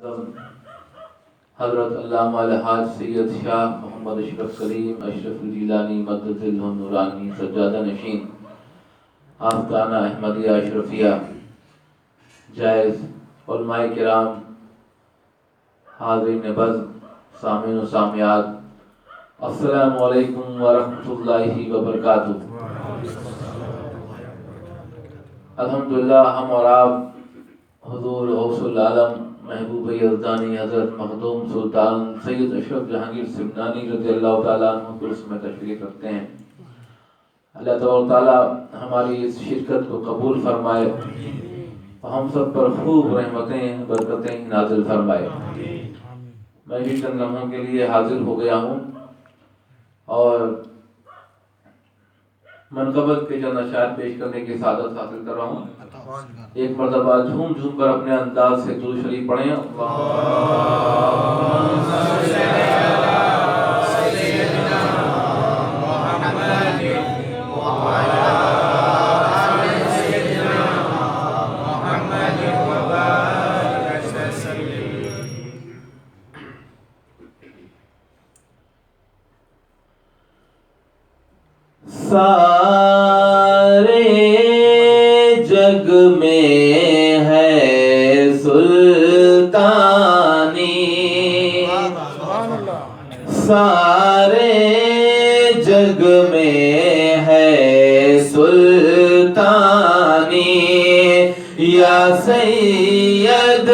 حضرت علامہ الحاج سید شاہ محمد اشرف کلیم اشرف الجیلانی مدد نورانی سجادہ نشین آستانہ احمدیہ اشرفیہ جائز علماء کرام حاضرین بزم سامعین و سامعات السلام علیکم ورحمۃ اللہ وبرکاتہ۔ الحمدللہ ہم اور آپ حضور غوث العالم محبوب یزدانی حضرت مخدوم سلطان سید اشرف جہانگیر سمنانی رضی اللہ تعالیٰ عنہ کو اس میں تشریف رکھتے ہیں۔ اللہ تبارک تعالیٰ ہماری اس شرکت کو قبول فرمائے اور ہم سب پر خوب رحمتیں برکتیں نازل فرمائے۔ میں بھی چند لمحوں کے لیے حاضر ہو گیا ہوں اور منقبت کے چند اشعار پیش کرنے کی سعادت حاصل کر رہا ہوں۔ ایک مرتبہ جھوم جھوم کر اپنے انداز سے درود شریف پڑھیں۔ سارے جگ میں ہے سلطانی، سارے جگ میں ہے سلطانی، یا سید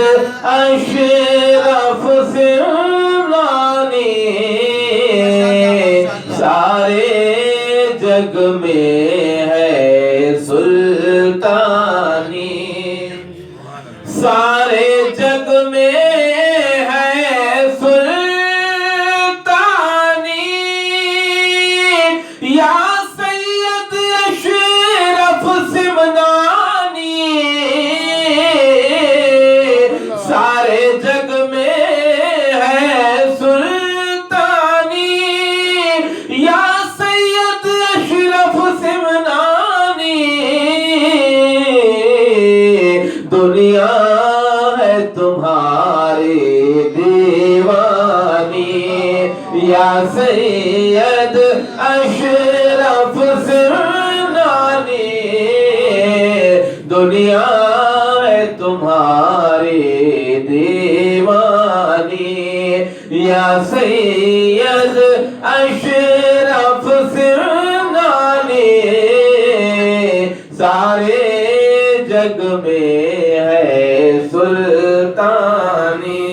اشرف سمنانی، سارے جگ میں ہے سلطانی، سارے جگ میں ہے سلطانی، یا سید اشرف سمنانی، سارے جگ میں ہے سلطانی، یا سید اشرف سمنانی، دنیا ہے تمہاری دیوانی، یا سید اشرف سمنانی، دنیا ہے تمہاری دیوانی، یا سید اشرف سمنانی، سارے جگ میں ہے سلطانی۔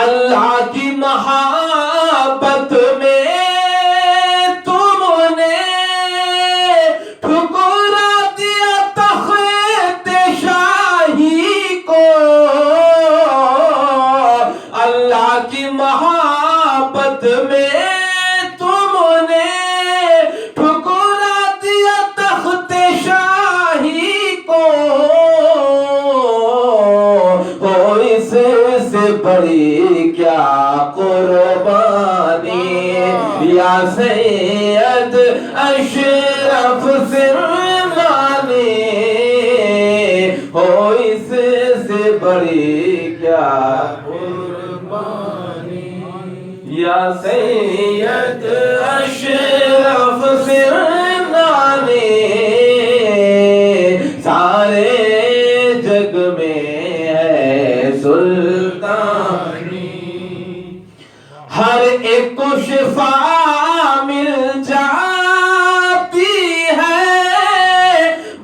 اللہ کی محبت میں تم نے ٹھکرا دیا تخت شاہی کو، اللہ کی محبت میں تم نے ٹھکرا دیا تخت شاہی کو، ہو اس سے بڑی کیا قربانی، یا سید اشرف سمنانی، ہو اس سے بڑی کیا قربانی، یا سید اشرف سمنانی، سارے جگ میں ہے سلطانی، ہر ایک کو شفا مل جاتی ہے،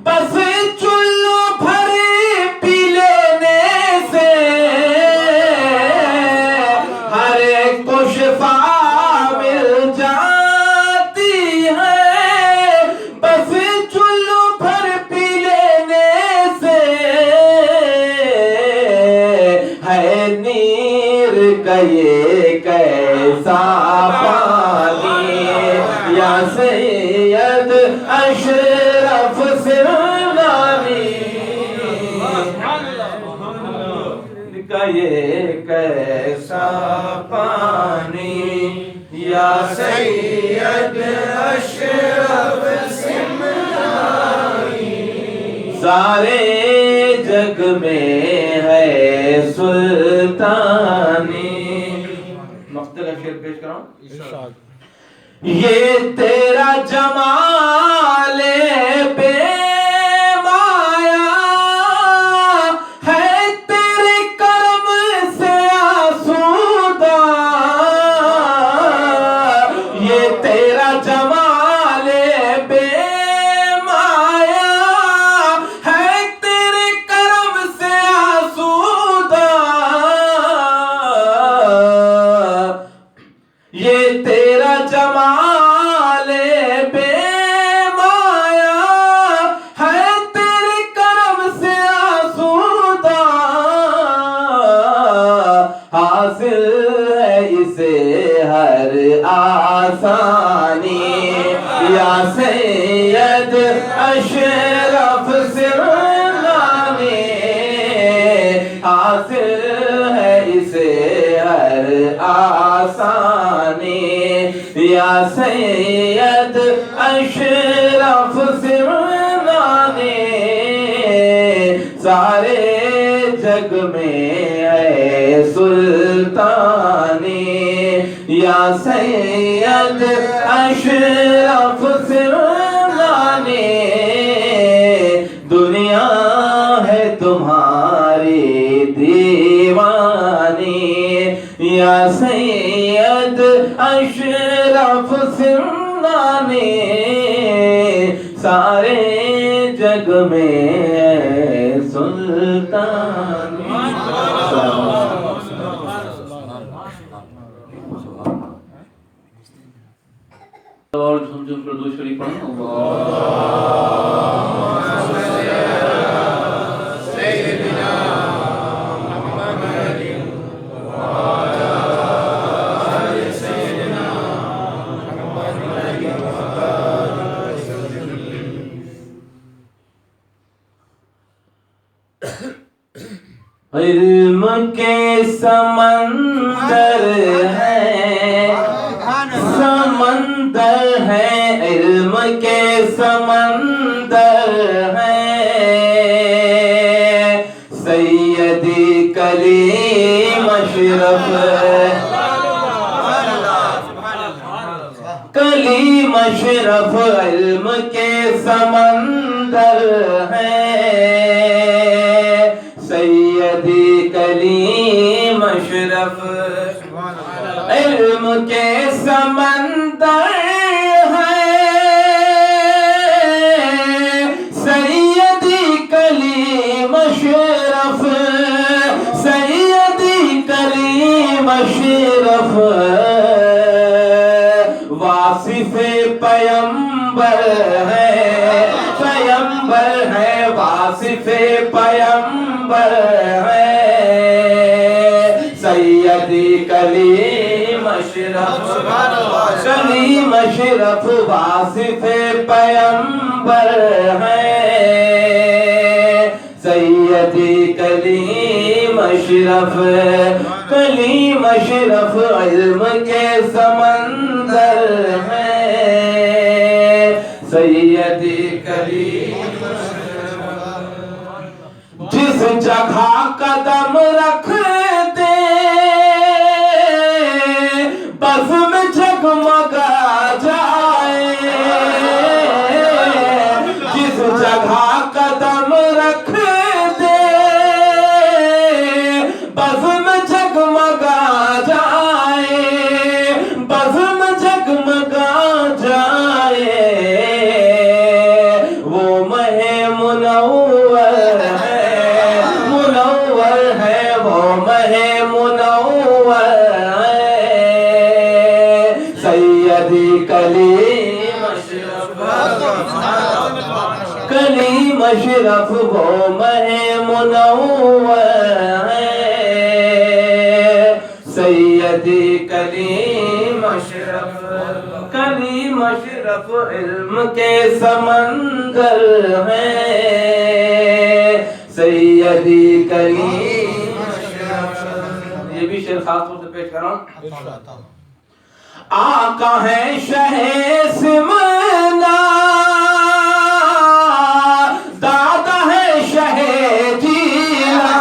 بس چلو بھر پی لینے سے، ہر ایک کو شفا مل جاتی ہے، بس چلو بھر پی لینے سے، ہے نیر کا یہ کیسا پانی، یا سید اشرف سمنانی، کا یہ کیسا پانی، یا سید اشرف سمنانی، سارے جگ میں ہے سلطانی. مقطع کا شعر پیش کراؤں. یہ تیرا جمال بے مایا ہے، تیرے کرم سے آسودہ. یہ تیرا جمال بے مایا ہے، تیرے کرم سے آسودہ. یہ تیرا جمال بے مایا ہے، تیرے کرم سے آسودہ. حاصل ہے اسے ہر آسانی، یا سید اشرف سرنانی. حاصل ہے اسے ہر آسانی، یا سید اشرف سرنانی. سارے جگ میں ہے سلطانی، یا سید اشرف سرنانی. دنیا ہے تمہاری دیوانی، یا سید اشرف سرنانی. سارے جگ میں سلطانی. اور جھوم کر دو شریف پڑھیں. علم کے سمندر ہے، سمندر ہے، علم کے سمندر ہے. سیدی کلیم اشرف، کلیم اشرف علم کے سمندر ہے. سیدی کلیم اشرف علم کے سمندر ہے. سیدی کلیم اشرف، سیدی کلیم اشرف واصف پیمبر ہے، پیمبر ہے، واصف پیمبر ہے. سیدی کلیم اشرف، کلیم اشرف واصف پیمبر ہے. سیدی کلیم اشرف، کلیم اشرف علم کے سمندر ہے. سیدی کلیم جس جگہ قدم رکھتے بزم جگمگا جائے. جس جگہ قدم رکھتے بزم جگمگا جائے، بزم جگمگا جائے. وہ مہ منور ہے، منور ہے، وہ مہ منور ہے. سیدی کلیم اشرف، کلیم اشرف وہ مہ منور ہے. سیدی کلیم اشرف، کلیم اشرف علم کے سمندر ہے. سیدی کلیم اشرف. یہ بھی شعر خاص طور سے پیش کر رہا ہوں. آقا ہے شہ سمنا، دادا ہے شہ جیلا.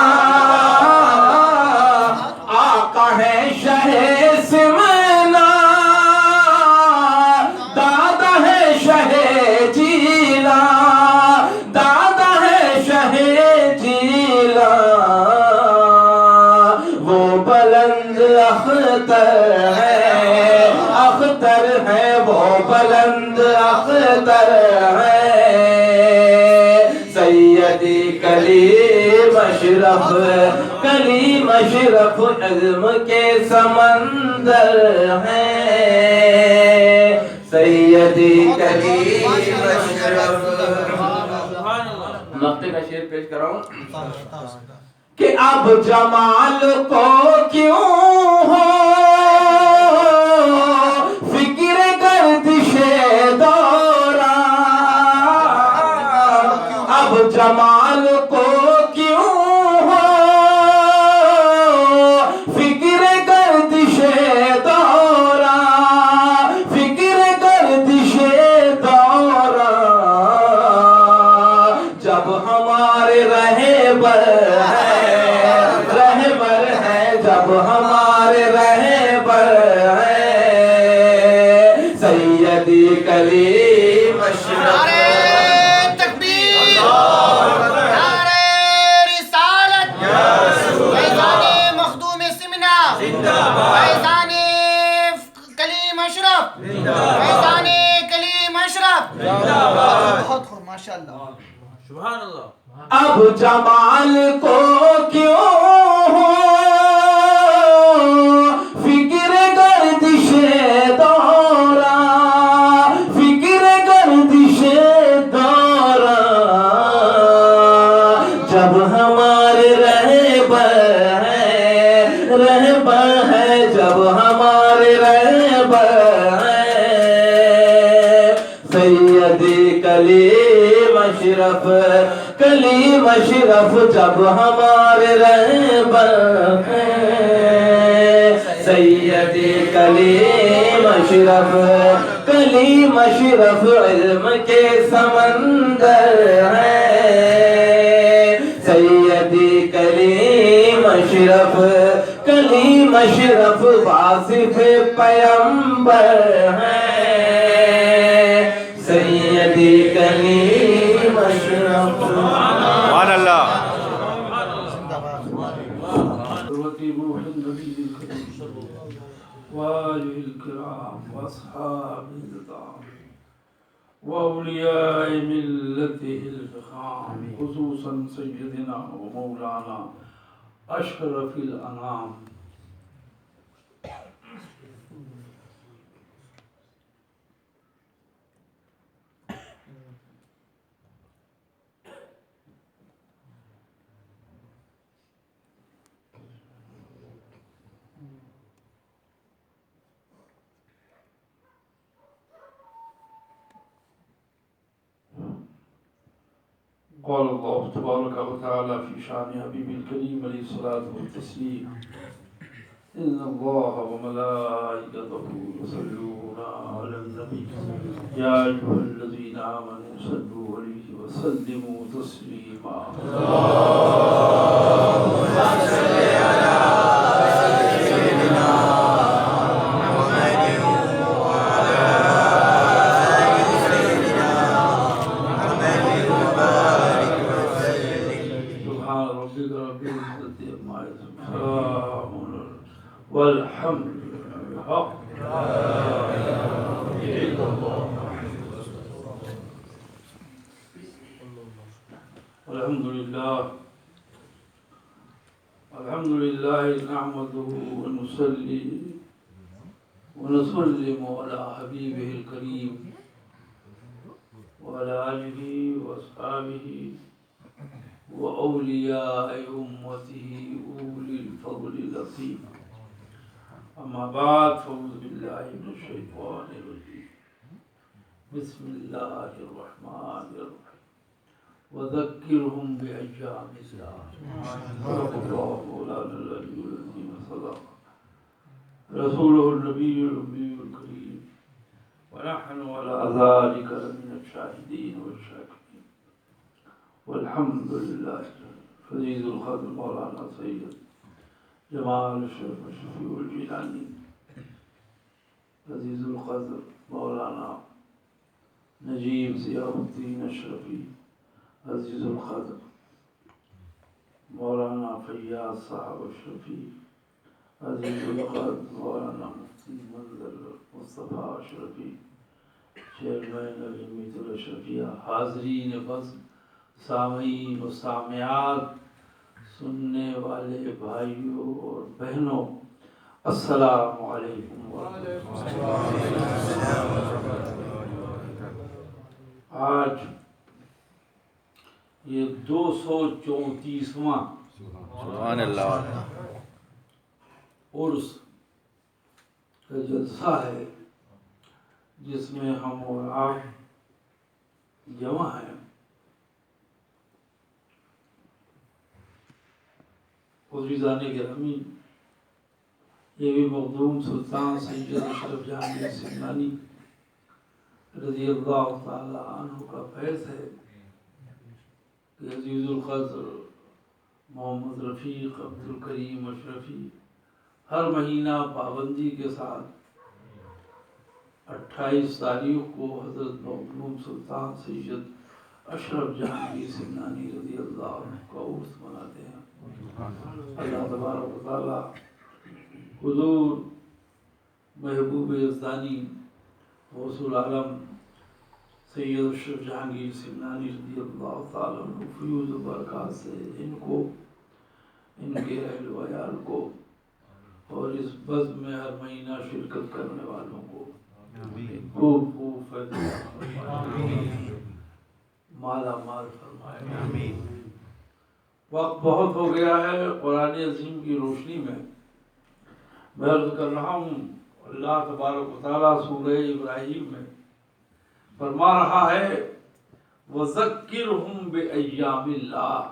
کلیم اشرف علم کے سمندر ہیں سیدی کلیم اشرف. نقطے کا شعر پیش کر رہا ہوں کہ اب جمال کو کیوں ہو فکر گردش دوران. اب جمال کو کیوں ہو فکر گردش دوران. فکر گردش دوران جب ہمارے رہبر جب ہمارے رہبر ہیں سیدی کلیم اشرف. نعرہ تکبیر، نعرہ رسالت، فیضان مخدوم سمنا، فیضان کلیم اشرف، فیضان کلیم اشرف. بہت خوب ماشاءاللہ سبحان اللہ. اب جمال کو کیوں ہو فکر گردش دوران. فکر گردش دوران جب ہمارے رہبر ہیں جب ہمارے رہبر ہیں سیدی کلیم اشرف. کلیم اشرف جب ہمارے رہبر ہیں سیدی کلیم اشرف. کلیم اشرف علم کے سمندر ہیں سیدی کلیم اشرف. کلیم اشرف واصف پیمبر ہیں سیدی کلیم اشرف. سبحان اللہ. وآله الكرام وأصحابه الكرام وأولياء ملته الفخام خصوصا سيدنا ومولانا أشرف الأنام. قال الله تبارك وتعالى في شأن حبيب الكريم عليه الصلاة والتسليم إن الله وملائكته يصلون على النبي يا أيها الذين آمنوا صلوا عليه وسلموا تسليما. والحمد لله. الحمد لله الحمد لله نحمده ونصلي ونسلم على حبيبه الكريم وعلى آله وأصحابه وأولياء أمته أولي الفضل اللطيف. أما بعد فأعوذ بالله من الشيطان الرجيم. بسم الله الرحمن الرحيم. وذكرهم بأيام الله. صدق الله مولانا العلي العظيم. صدق رسوله النبي الأمي الكريم ونحن على ذلك لمن الشاهدين والشاكرين. والحمد لله. فضيل القدر مولانا سيد جمال الشرف الشفيع الجيلاني عزيز القدر مولانا نجيب ضیاء الدین اشرفی عزیز القدر مولانا فیاض صاحب اشرفی عزیز القدر مولانا مفتی منظر مصطفیٰ اشرفی چیئرمین جمعیت الاشرفیہ. حاضرین فضل، سامعین و سامعات، سننے والے بھائیوں اور بہنوں، السلام علیکم ورحمۃ اللہ۔ آج یہ 234واں سبحان اللہ عرس کا جلسہ ہے، جس میں ہم اور آپ جمع ہیں۔ عزیزان گرامی، یہ بھی مخدوم سلطان سید اشرف جہانگیر سمنانی رضی اللہ تعالی عنہ کا فیض ہے کہ عزیز القدر محمد رفیق عبد الکریم اشرفی ہر مہینہ پابندی کے ساتھ 28 تاریخ کو حضرت مخدوم سلطان سید اشرف جہانگیر سمنانی رضی اللہ عنہ کا عرس مناتے ہیں۔ اللہ تبارک و تعالی حضور محبوب یزدانی غوث العالم سید اشرف جہانگیر سمنانی رضی اللہ تعالیٰ عنہ فیوز و برکات سے ان کو، ان کے اہل و عیال کو اور اس بزم میں ہر مہینہ شرکت کرنے والوں کو خوب خوب فیض مالا مال فرمائے۔ وقت بہت ہو گیا ہے، قرآن عظیم کی روشنی میں میں عرض کر رہا ہوں، اللہ تبارک و تعالیٰ سورہ ابراہیم میں فرما رہا ہے وَذَكِّرْهُمْ بِأَيَّامِ اللَّهِ،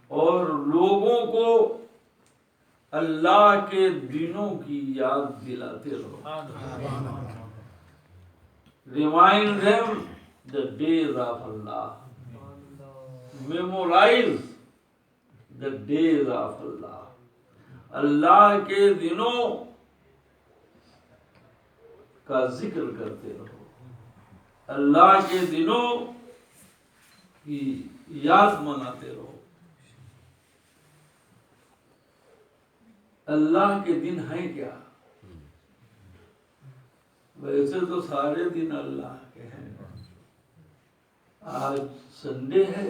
اور لوگوں کو اللہ کے دنوں کی یاد دلاتے رہو۔ Remind them the days of Allah. Memorize the days of Allah. اللہ کے دنوں کا ذکر کرتے رہو، اللہ کے دنوں کی یاد مناتے رہو۔ اللہ کے دن ہیں کیا؟ ویسے تو سارے دن اللہ کے ہیں۔ آج سنڈے ہے،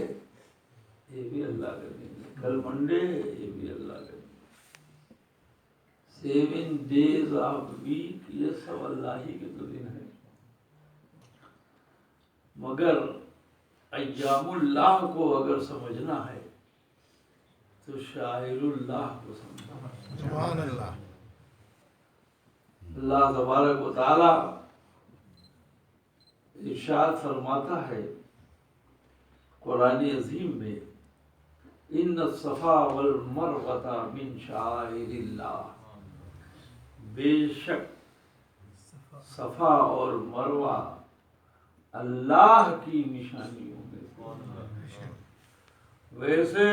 یہ بھی اللہ کا دن ہے، کل منڈے ہے، یہ بھی اللہ کا دن ہے۔ 7 days of week، یہ سب اللہ ہی کے تو دن ہے۔ مگر ایام اللہ کو اگر سمجھنا ہے تو شاعر اللہ کو سمجھنا ہے۔ سبحان اللہ۔ اللہ تبارک و تعالی ارشاد فرماتا ہے قرآن عظیم میں ان الصفا والمروۃ من شعائر اللہ، بے شک صفا اور مروہ اللہ کی نشانیوں میں۔ ویسے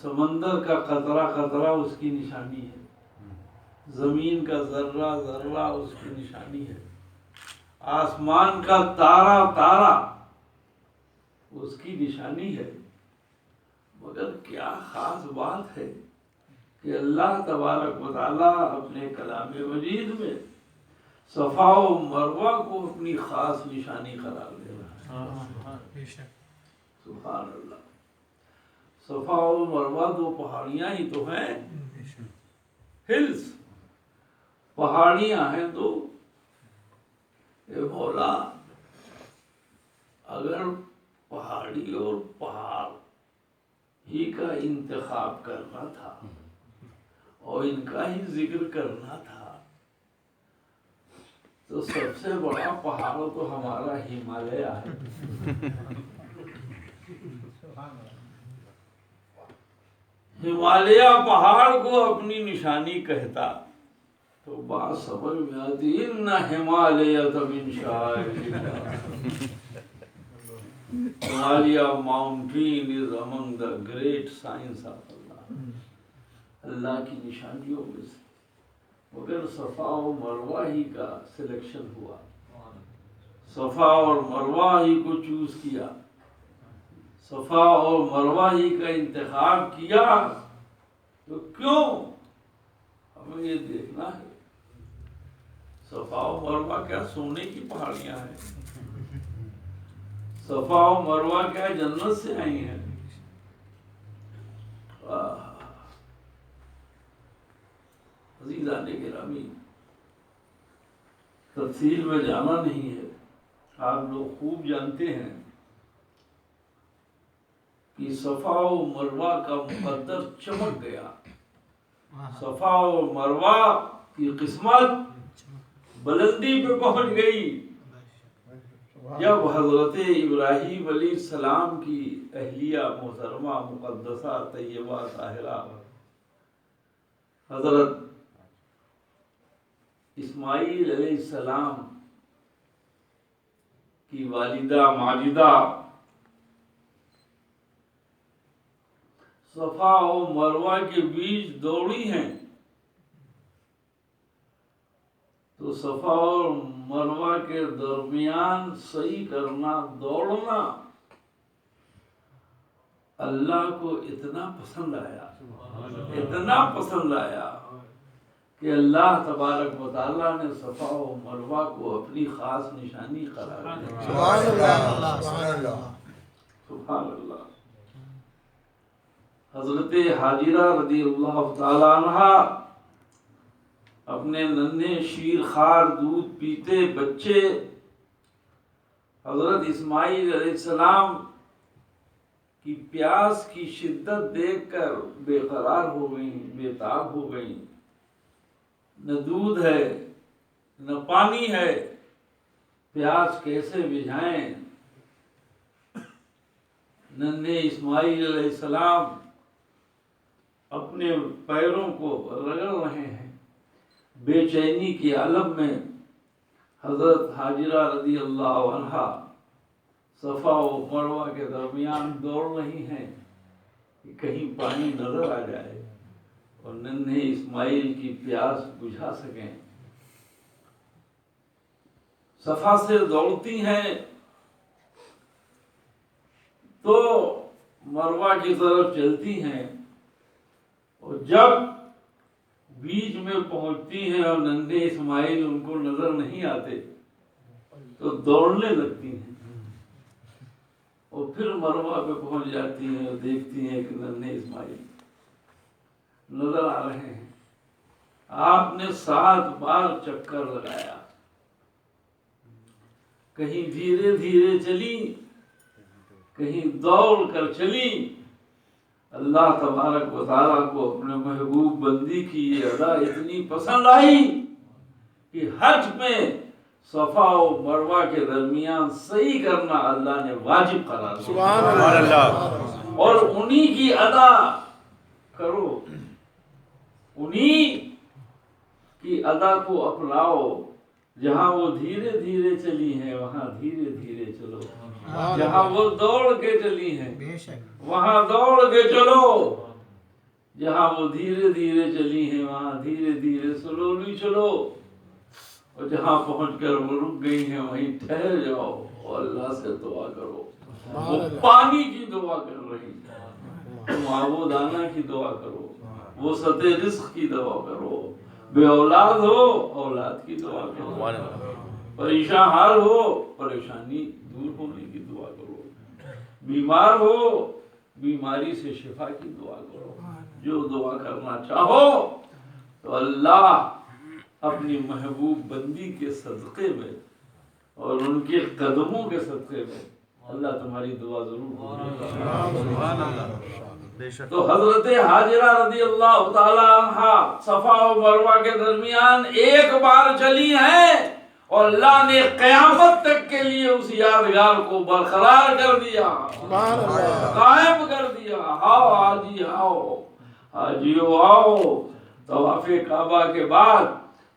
سمندر کا قطرہ قطرہ اس کی نشانی ہے، زمین کا ذرہ ذرہ اس کی نشانی ہے، آسمان کا تارا تارا اس کی نشانی ہے۔ مگر کیا خاص بات ہے کہ اللہ تبارک و تعالیٰ اپنے کلام مجید میں صفا و مروہ کو اپنی خاص نشانی قرار دے رہا ہے۔ سبحان اللہ۔ صفا و مروہ دو پہاڑیاں ہی تو ہیں، ہلز، پہاڑیاں ہیں تو اے مولا، اگر پہاڑی اور پہاڑ ہی کا انتخاب کرنا تھا اور ان کا ہی ذکر کرنا تھا تو سب سے بڑا پہاڑ تو ہمارا ہمالیہ ہے۔ ہمالیہ پہاڑ کو اپنی نشانی کہتا تو بات سمجھ میں آتی، ان ہمالیہ من شعائر اللہ۔ Himalaya mountain is among the great signs of Allah، اللہ کی نشانیوں میں سے۔ مگر صفا و مروہ ہی کا سلیکشن ہوا، صفا اور مروہ ہی کو چوز کیا، صفا اور مروہ ہی کا انتخاب کیا، تو کیوں؟ ہمیں یہ دیکھنا ہے صفا و مروہ کیا سونے کی پہاڑیاں ہیں؟ صفا و مروہ کیا جنت سے آئی ہیں؟ عزیزان گرامی، تفصیل میں جانا نہیں ہے، آپ لوگ خوب جانتے ہیں کہ صفا و مروہ کا مقدر چمک گیا. صفا و مروہ کی قسمت بلندی پہ پہنچ گئی جب حضرت ابراہیم علیہ السلام کی اہلیہ محترمہ مقدسہ طیبہ طاہرہ حضرت اسماعیل علیہ السلام کی والدہ ماجدہ صفا و مروہ کے بیچ دوڑی ہیں. تو صفا اور مروہ کے درمیان صحیح کرنا، دوڑنا اللہ کو اتنا پسند آیا، اتنا پسند آیا کہ اللہ تبارک و تعالیٰ نے صفا و مروہ کو اپنی خاص نشانی قرار دیا. سبحان اللہ، سبحان اللہ، سبحان اللہ. حضرت حاجرہ رضی اللہ تعالی عنہ اپنے ننھے شیرخوار دودھ پیتے بچے حضرت اسماعیل علیہ السلام کی پیاس کی شدت دیکھ کر بے قرار ہو گئیں، بے تاب ہو گئیں. نہ دودھ ہے نہ پانی ہے، پیاس کیسے بجھائیں؟ ننھے اسماعیل علیہ السلام اپنے پیروں کو رگڑ رہے ہیں. بے چینی کے عالم میں حضرت حاجرہ رضی اللہ عنہا صفا و مروہ کے درمیان دوڑ رہی ہیں کہ کہیں پانی نظر آ جائے اور ننھے اسماعیل کی پیاس بجھا سکیں. صفا سے دوڑتی ہیں تو مروہ کی طرف چلتی ہیں، اور جب بیچ میں پہنچتی ہیں اور ننھے اسماعیل ان کو نظر نہیں آتے تو دوڑنے لگتی ہیں، اور پھر مروہ پہ پہنچ جاتی ہیں اور دیکھتی ہیں کہ ننھے اسماعیل نظر آ رہے ہیں. آپ نے 7 بار چکر لگایا، کہیں دھیرے دھیرے چلی، کہیں دوڑ کر چلی. اللہ تبارک و تعالیٰ کو اپنے محبوب بندی کی یہ ادا اتنی پسند آئی کہ حج میں صفا و مروہ کے درمیان صحیح کرنا اللہ نے واجب قرار دیا. سبحان اللہ. اور انہی کی ادا کرو، انہی کی ادا کو اپناؤ. جہاں وہ دھیرے دھیرے چلی ہیں وہاں دھیرے دھیرے چلو، جہاں وہ دوڑ کے چلی ہیں وہاں دوڑ کے چلو، جہاں وہ دھیرے دھیرے چلی ہیں وہاں دھیرے دھیرے سلولی چلو، اور جہاں پہنچ کر وہ رک گئی ہیں وہیں ٹھہر جاؤ اور اللہ سے دعا کرو. وہ پانی کی دعا کر رہی ہیں، تم آب و دانہ کی دعا کرو، وہ سطح رزق کی دعا کرو، بے اولاد ہو اولاد کی دعا کرو، پریشان حال ہو پریشانی دور ہونے کی دعا کرو، بیمار ہو بیماری سے شفا کی دعا کرو. جو دعا کرنا چاہو تو اللہ اپنی محبوب بندی کے صدقے میں اور ان کے قدموں کے صدقے میں اللہ تمہاری دعا ضرور قبول. تو حضرت حاجرہ رضی اللہ تعالی عنہا صفا و مروہ کے درمیان 1 بار چلی ہیں اور اللہ نے قیامت تک کے لیے اس یادگار کو برقرار کر دیا، قائم کر دیا. آؤ حاجی آؤ، حاجیو آؤ، طواف کعبہ کے بعد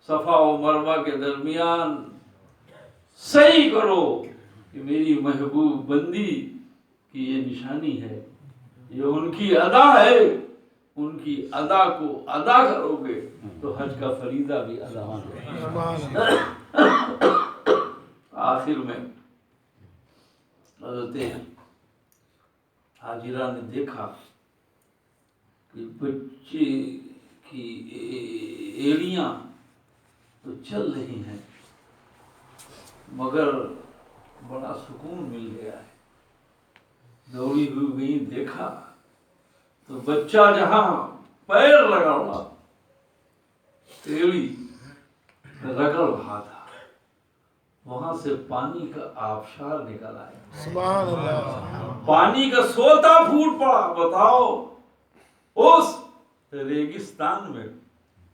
صفا و مروہ کے درمیان صحیح کرو کہ میری محبوب بندی کی یہ نشانی ہے، یہ ان کی ادا ہے. ان کی ادا کو ادا کرو گے تو حج کا فریضہ بھی ادا ہوگا. آخر میں حضرت حاجرہ نے دیکھا کہ بچے کی ایڑیاں تو چل رہی ہیں مگر بڑا سکون مل گیا ہے. دوڑی ہوئی گئی، دیکھا تو بچہ جہاں پیر لگانا ایڑی رگڑ رہا تھا، وہاں سے پانی کا آبشار نکل آیا، سبحان اللہ، پانی کا سوتا پھوٹ پڑا۔ بتاؤ اس ریگستان میں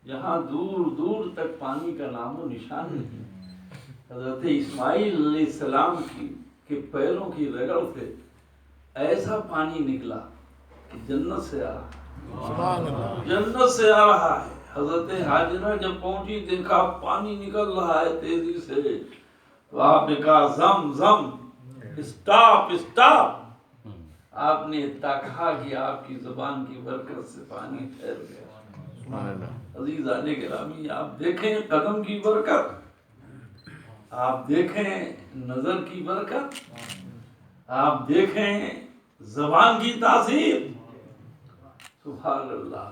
جہاں دور دور تک پانی کا نام و نشان نہیں، حضرت اسماعیل علیہ السلام کے پیروں کی رگڑ سے ایسا پانی نکلا کہ جنت سے آ رہا، سبحان اللہ، جنت سے آ رہا ہے۔ حضرت حاجرہ جب پہنچی دیکھا پانی نکل رہا ہے تیزی سے، تو آپ نے کہا زم زم، اسٹاپ اسٹاپ۔ آپ نے اتنا کہا کہ آپ کی زبان کی برکت سے پانی ٹھہر گیا۔ عزیزان گرامی، آپ دیکھیں قدم کی برکت، آپ دیکھیں نظر کی برکت، آپ دیکھیں زبان کی تاثیر۔ سبحان اللہ۔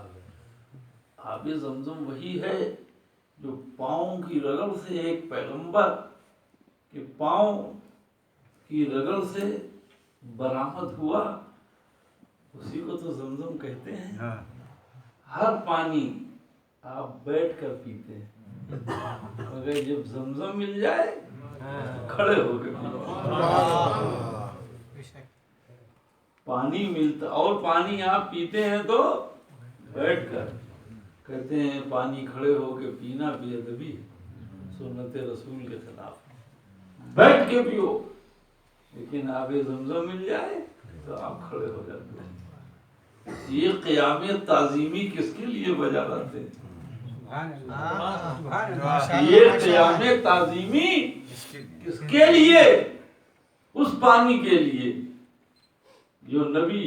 آب زمزم وہی ہے جو پاؤں کی رگڑ سے ایک پیغمبر کے پاؤں کی رگڑ سے برآمد ہوا، اسی کو تو زمزم کہتے ہیں۔ ہر پانی آپ بیٹھ کر پیتے ہیں، مگر جب زمزم مل جائے کھڑے ہو کے پانی ملتا، اور پانی آپ پیتے ہیں تو بیٹھ کر۔ کہتے ہیں پانی کھڑے ہو کے پینا بے ادبی ہے، سنت رسول کے خلاف، بیٹھ کے پیو۔ لیکن آب زمزم مل جائے تو آپ کھڑے ہو جاتے ہیں۔ یہ قیام تعظیمی کس کے لیے بجا لاتے ہیں؟ یہ قیام تعظیمی کس کے لیے؟ اس پانی کے لیے جو نبی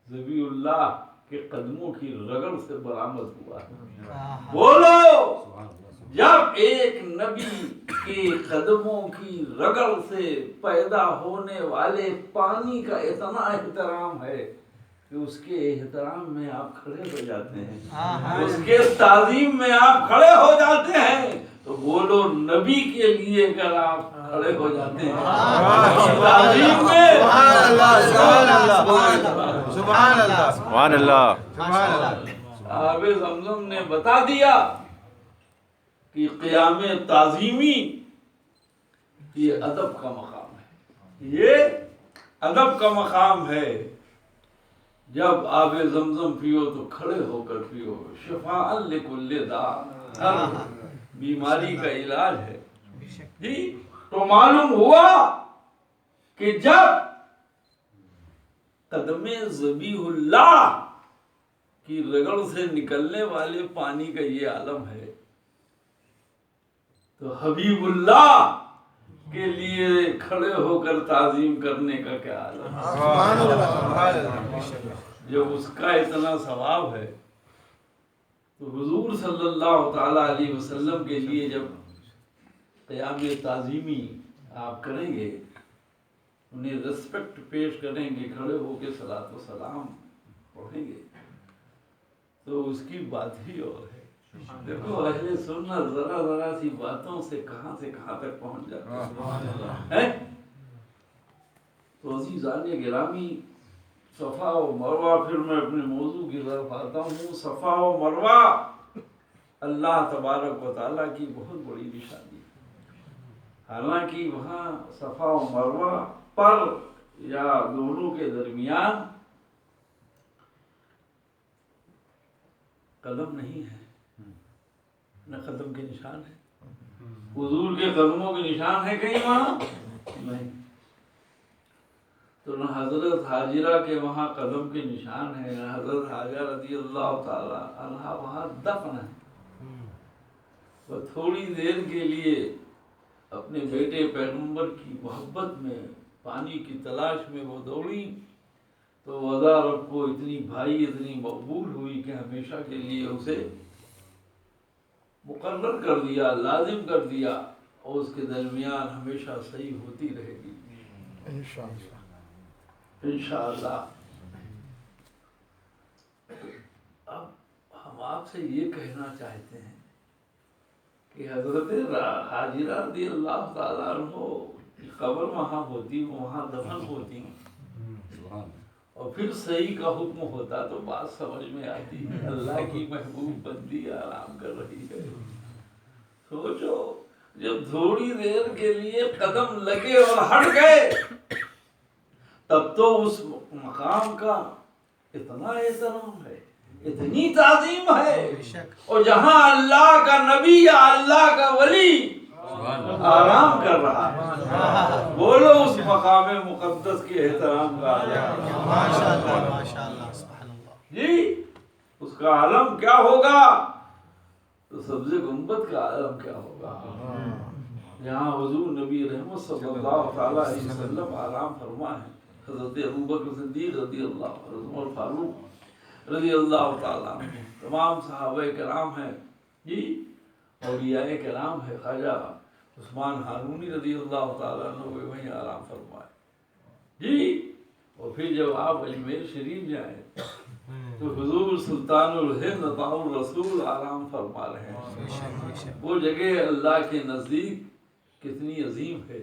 ذبیح اللہ کے قدموں کی رگڑ سے برآمد ہوا ہے۔ بولو، جب ایک نبی کے قدموں کی رگڑ سے پیدا ہونے والے پانی کا اتنا احترام ہے کہ اس کے احترام میں آپ کھڑے ہو جاتے ہیں، اس کے تعظیم میں آپ کھڑے ہو جاتے ہیں، تو بولو نبی کے لیے اگر آپ کھڑے ہو جاتے ہیں تعظیم میں، سبحان اللہ، سبحان اللہ، سبحان اللہ، آب زمزم نے بتا دیا کہ قیام تعظیمی یہ ادب کا مقام ہے، یہ ادب کا مقام ہے۔ جب آب زمزم پیو تو کھڑے ہو کر پیو، شفاء لکل داء، ہر بیماری کا علاج ہے۔ جی تو معلوم ہوا کہ جب قدم ذبیح اللہ کی رگڑ سے نکلنے والے پانی کا یہ عالم ہے، تو حبیب اللہ کے لیے کھڑے ہو کر تعظیم کرنے کا کیا عالم ہے۔ سبحان اللہ، جب اس کا اتنا ثواب ہے تو حضور صلی اللہ تعالی علیہ وسلم کے لیے جب قیام تعظیمی آپ کریں گے، انہیں ریسپیکٹ پیش کریں گے، کھڑے ہو کے صلاۃ و سلام پڑھیں گے، تو اس کی بات ہی اور ہے۔ دیکھو اہل سنت ذرا ذرا سی باتوں سے کہاں تک پہنچ جاتے ہیں۔ تو عزیزان گرامی، صفا و مروہ، پھر میں اپنے موضوع کی طرف آتا ہوں۔ صفا و مروہ اللہ تبارک و تعالیٰ کی بہت بڑی نشانی ہے۔ حالانکہ وہاں صفا و مروہ پر یا دونوں کے درمیان قدم نہیں ہے، نہ قدم کے نشان ہے۔ حضور کے قدموں کے نشان ہے کہیں وہاں؟ نہیں۔ تو نہ حضرت حاجرہ کے وہاں قدم کے نشان ہے، نہ حضرت حاجرہ رضی اللہ تعالی عنہا وہاں دفن ہے۔ وہ تھوڑی دیر کے لیے اپنے بیٹے پیغمبر کی محبت میں پانی کی تلاش میں وہ دوڑی، تو وضع رب کو اتنی بھائی، اتنی مقبول ہوئی کہ ہمیشہ کے لیے اسے مقرر کر دیا، لازم کر دیا، اور اس کے درمیان ہمیشہ صحیح ہوتی رہے گی انشاءاللہ۔ اب ہم آپ سے یہ کہنا چاہتے ہیں کہ حضرت حاجرہ رضی اللہ تعالیٰ عنہ کی قبر وہاں ہوتی، وہاں دفن ہوتی، اور پھر صحیح کا حکم ہوتا تو بات سمجھ میں آتی ہے. اللہ کی محبوب بندی آرام کر رہی ہے. سوچو جب تھوڑی دیر کے لیے قدم لگے اور ہٹ گئے تب تو اس مقام کا اتنا احترام ہے, اتنی تعظیم ہے. اور جہاں اللہ کا نبی یا اللہ کا ولی آرام کر رہا ہے, بولو اس مقام مقدس کے احترام کا جی اس کا عالم کیا ہوگا, تو سبز گنبد کا عالم کیا ہوگا. یہاں حضور نبی رحمت صلی اللہ تعالی علیہ وسلم آرام فرما ہے. حضرت ابوبکر صدیق رضی اللہ, حضرت عمر فاروق رضی اللہ تعالیٰ, تمام صحابہ کرام ہیں جی, اولیاء کرام ہے. خواجہ عثمان ہارونی رضی اللہ تعالیٰ عنہ وہیں آرام فرمائے جی. اور پھر جب آپ اجمیر شریف جائیں تو حضور سلطان الہند عطاء الرسول آرام فرما رہے ہیں. وہ جگہ اللہ کے نزدیک کتنی عظیم ہے,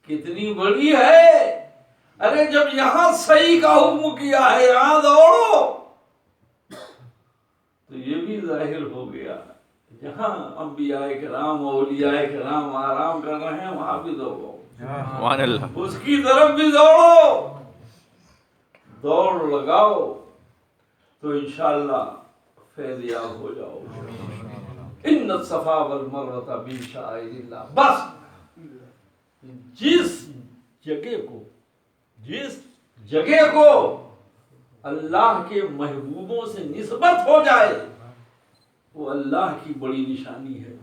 کتنی بڑی ہے. ارے جب یہاں صحیح کا حکم کیا ہے یہاں دوڑو, تو یہ بھی ظاہر ہو گیا جہاں انبیاء کرام اولیاء کرام آرام کر رہے ہیں وہاں بھی دوڑو, سبحان اللہ. اس کی طرف بھی دوڑو, دوڑ لگاؤ تو انشاءاللہ فیض یاب ہو جاؤ. ان الصفا والمروہ من شعائر اللہ. بس جس جگہ کو اللہ کے محبوبوں سے نسبت ہو جائے وہ اللہ کی بڑی نشانی ہے.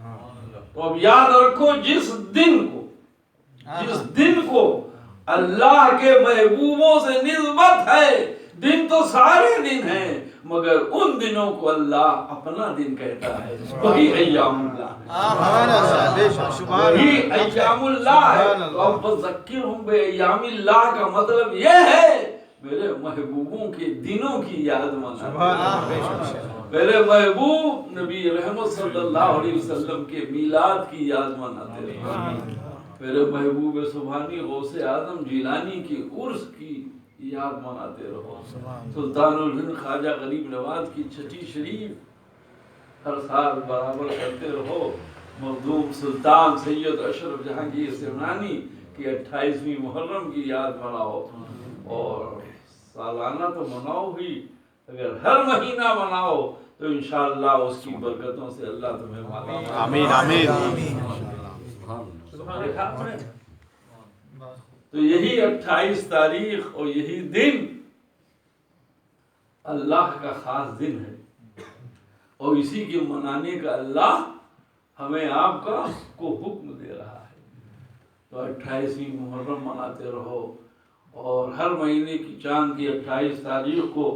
تو اب یاد رکھو جس دن کو اللہ کے محبوبوں سے نسبت ہے, دن تو سارے دن ہیں مگر ان دنوں کو اللہ اپنا دن کہتا ہے, وہی ایام اللہ, وہی ایام اللہ ہے. اب بذکرہم بایام اللہ کا مطلب یہ ہے میرے محبوبوں کے دنوں کی یاد مناتے, میرے محبوب نبی رحمت صلی اللہ علیہ وسلم کے میلاد کی یاد مناتے رہو, میرے محبوب سبحانی غوث اعظم جیلانی کی عرس کی یاد مناتے رہو, سلطان الہند خواجہ غریب نواز کی چھٹی شریف ہر سال برابر کرتے رہو, مخدوم سلطان سید اشرف جہانگیر سمنانی کی 28ویں محرم کی یاد مناؤ, اور سالانہ تو مناؤ ہی, اگر ہر مہینہ مناؤ تو انشاءاللہ اس کی برکتوں سے اللہ تمہیں مالا مال. آمین آمین. تو یہی 28 تاریخ اور یہی دن اللہ کا خاص دن ہے, اور اسی کے منانے کا اللہ ہمیں آپ کا کو حکم دے رہا ہے. تو 28ویں محرم مناتے رہو, اور ہر مہینے کی چاند کی 28 تاریخ کو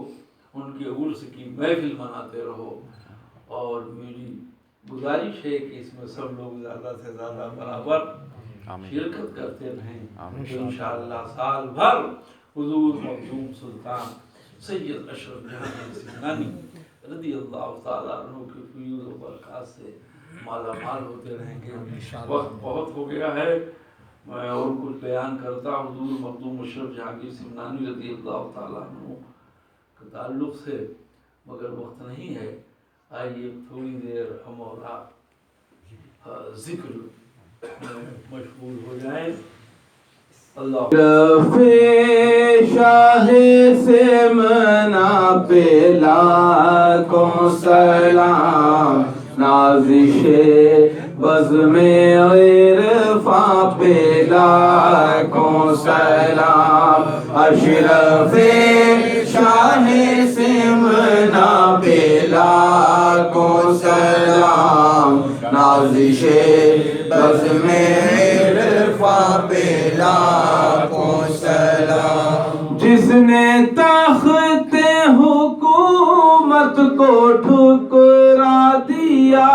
ان کے عرس کی محفل مناتے رہو. اور میری گزارش ہے کہ اس میں سب لوگ زیادہ سے زیادہ برابر شرکت کرتے رہیں, تو انشاءاللہ سال بھر حضور مخدوم سلطان سید اشرف جہانگیر سمنانی رضی اللہ تعالیٰ عنہ کے فیوز و برکات سے مالا مال ہوتے رہیں گے. وقت بہت ہو گیا ہے, میں اور کچھ بیان کرتا حضور مخدوم اشرف جہانگیر سمنانی رضی اللہ تعالیٰ عنہ کے تعلق سے, مگر وقت نہیں ہے. آئیے تھوڑی دیر ہم اور آپ ذکر مشغول ہو جائیں. اللہ شاہ سے منا پہ لاکھوں سلام, نازش بزم عرفاں پہ لاکھوں سلام, اشرف شاہ سے منا پہ لاکھوں سلام, نازش بزم عرفاں پہ لاکھوں سلام. جس نے تخت حکومت کو ٹھکرا دیا,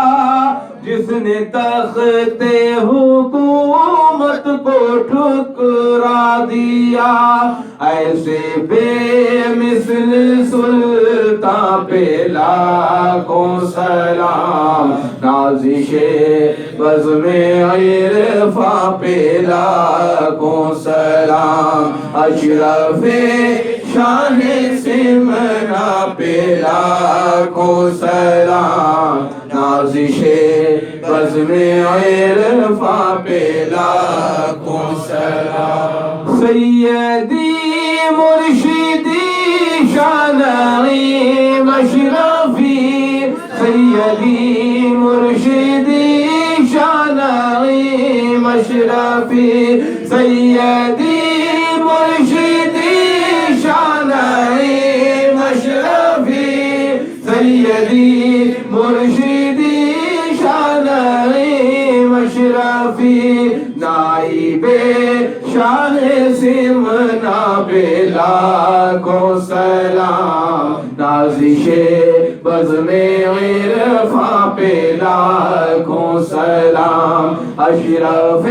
جس نے تخت حکومت کو ٹھکرا دیا, ایسے بے مثل سلطان پہ لاکھوں سلام، نازش بزم عرفاں پہ لاکھوں سلام، اشرف شان سمنا پہ لاکھوں سلام، نازش بزم عرفاں پہ لاکھوں سلام، سیدی مرشدی شانعی مشرفی، سیدی مرشدی شانعی مشرفی، سیدی مرشدی شانعی مشرفی، سیدی مرشدی شانعی مشرفی، نائب شاہ سمنا پہ لاکھوں سلام، نازش بزم عرفاں پہ لاکھوں سلام، اشرف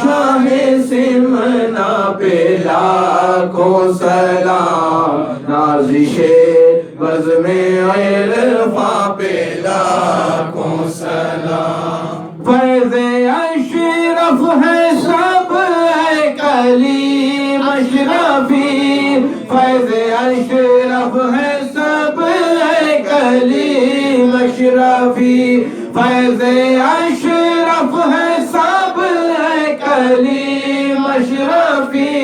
شاہ سمنا پہ لاکھوں سلام، نازش بزم عرفاں پہ لاکھوں سلام، فیض اشرف ہے سب کلیم اشرفی، فیض اشرف ہے سب کلیم اشرفی، فیض اشرف ہے سب کلیم اشرفی،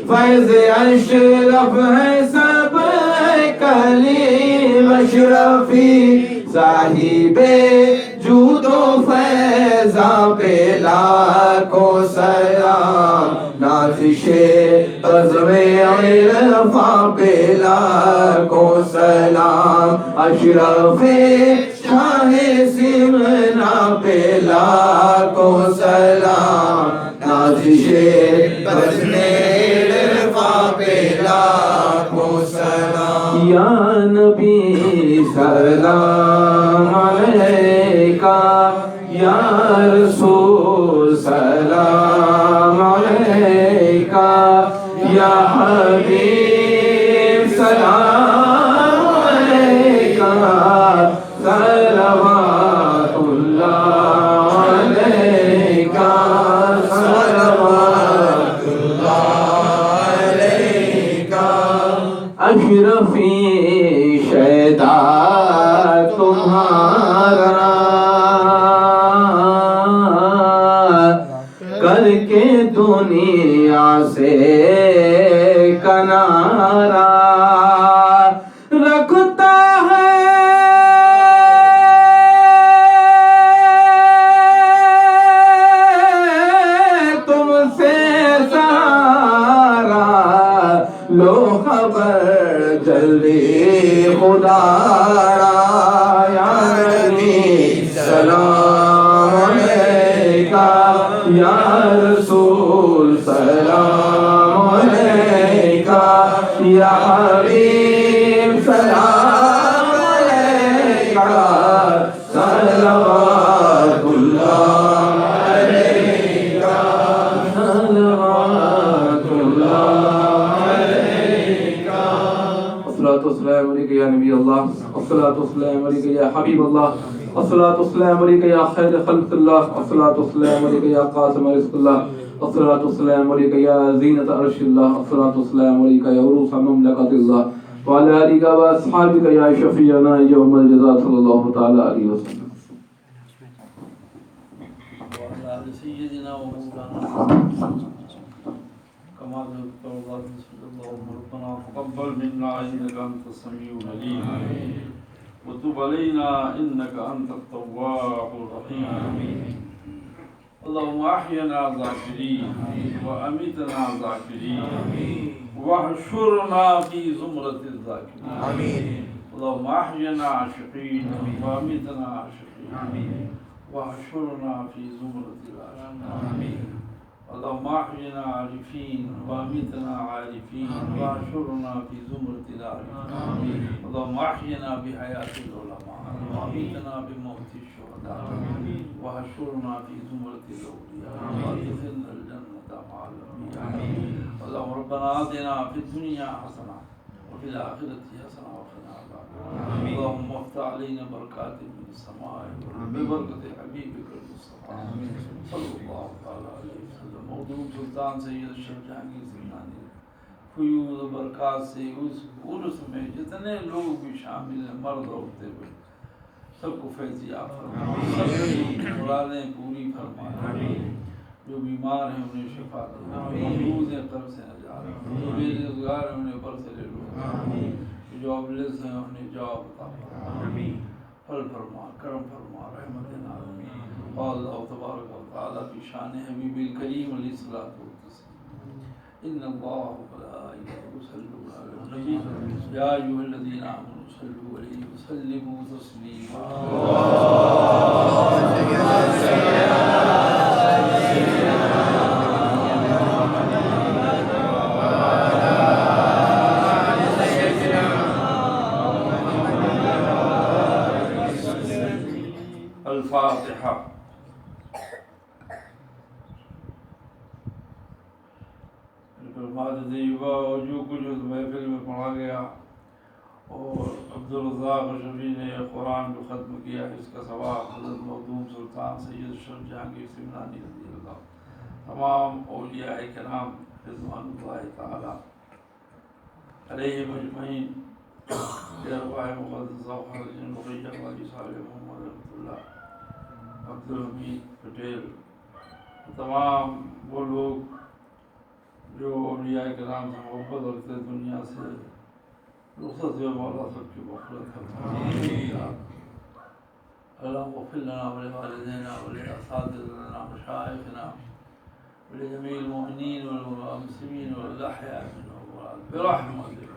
فیض اشرف ہے سب کلیم اشرفی، صاحب جود و فیضاں پہ لاکھوں سلام، نازش بزم عرفاں پہ لاکھوں سلام، اشرف شاہ سمنا پہ لاکھوں سلام، نازش بزم عرفاں پہ لاکھوں سلام، یا نبی سلام علیکہ، یا رسول سلام علیکہ، یا حبیب سلام علیکہ، صلوات اللہ علیکہ، صلوات اللہ علیکہ، اشرفی شیدا تمہارا کر کے دنیا سے کنارہ رکھتا ہے تم سے سارا، لو خبر جلدی خدا را، یا نبی سلام علیکہ، یا رسول سلام علیکہ، یا حبیب سلام علیکہ، صلوات اللہ علیکہ، صلوات اللہ علیکہ، الصلاۃ والسلام علیکہ یا نبی اللہ، الصلاۃ والسلام علیکہ یا حبیب اللہ، الصلاۃ والسلام علیکہ یا خیر خلق اللہ، الصلاۃ والسلام علیکہ یا قاسم رزق اللہ، الصلاۃ والسلام علیکہ یا زینت عرش اللہ، الصلاۃ والسلام علیکہ یا عروس مملکت اللہ، وعلی آلک و اصحابک یا شفیعنا یوم الجزاء صلی اللہ تعالی علیہ وسلم، وعلى آل سيدنا ومولانا كما ذكرت الله صلى الله ربنا تقبل منا إنك أنت السميع العليم وتب علينا إنك أنت التواب الرحيم، اللهم أحينا ذاكرين وأميتنا ذاكرين واحشرنا في زمرة الذاكرين، اللهم أحينا عاشقين وأميتنا عاشقين واحشرنا في زمرة العاشقين، اللهم احينا عارفين وامتنا عارفين واحشرنا في زمرة العارفين اللهم احينا بحياة العلماء وامتنا بموت الشهداء واحشرنا في زمرة الأولياء وادخلنا الجنة مع الأنبياء اللهم ربنا آتنا في الدنيا حسنة وفي الآخرة حسنة وقنا عذاب النار اللهم افتح علينا بركات من السماء ببركة حبيبك المصطفى صلى الله تعالى عليه وسلم مخدوم سلطان سید الشیخ جہانگیر سمنانی فیوض و برکات سے اس عرس میں جتنے لوگ بھی شامل ہیں مرد عورتیں بھی سب کو فیضیاب فرمائے سب کی مرادیں پوری فرمائے جو بیمار ہیں انہیں شفا دے محفوظ ہیں قرض سے نجات جو بے روزگار ہیں انہیں بر سے لے لو جو جابلیس ہیں انہیں جاب عطا فرما فل فرما کرم فرما رحمت نازل اللہ تبارک و تعالی کی شان حبیب الکریم علیہ الصلوۃ والتسلیم ان اللہ وملائکته یصلون علی النبی یا ایھا الذین آمنوا صلوا علیہ وسلموا تسلیما الفاتحہ طیبہ اور جو کچھ اس محفل میں پڑھا گیا اور عبدالرزاق شفیع نے قرآن جو ختم کیا اس کا ثواب حضرت مخدوم سلطان سید الشیخ جہانگیر سمنانی رضی اللہ تمام اولیاء کرام رضوان اللہ تعالی علیہم اجمعین ارواح مقدسہ خارج المقیہ والی صالح محمد رحمۃ اللہ عبدالحمید پٹیل تمام وہ لوگ جو اولیاء کرام سے محبت رکھتے دنیا سے رخصت ہوئے مولا سب کی مغفرت کرتا اللهم اغفر لنا ولوالدينا ولأساتذتنا ومشايخنا ولجميع المؤمنين والمسلمين والأحياء منهم برحمتك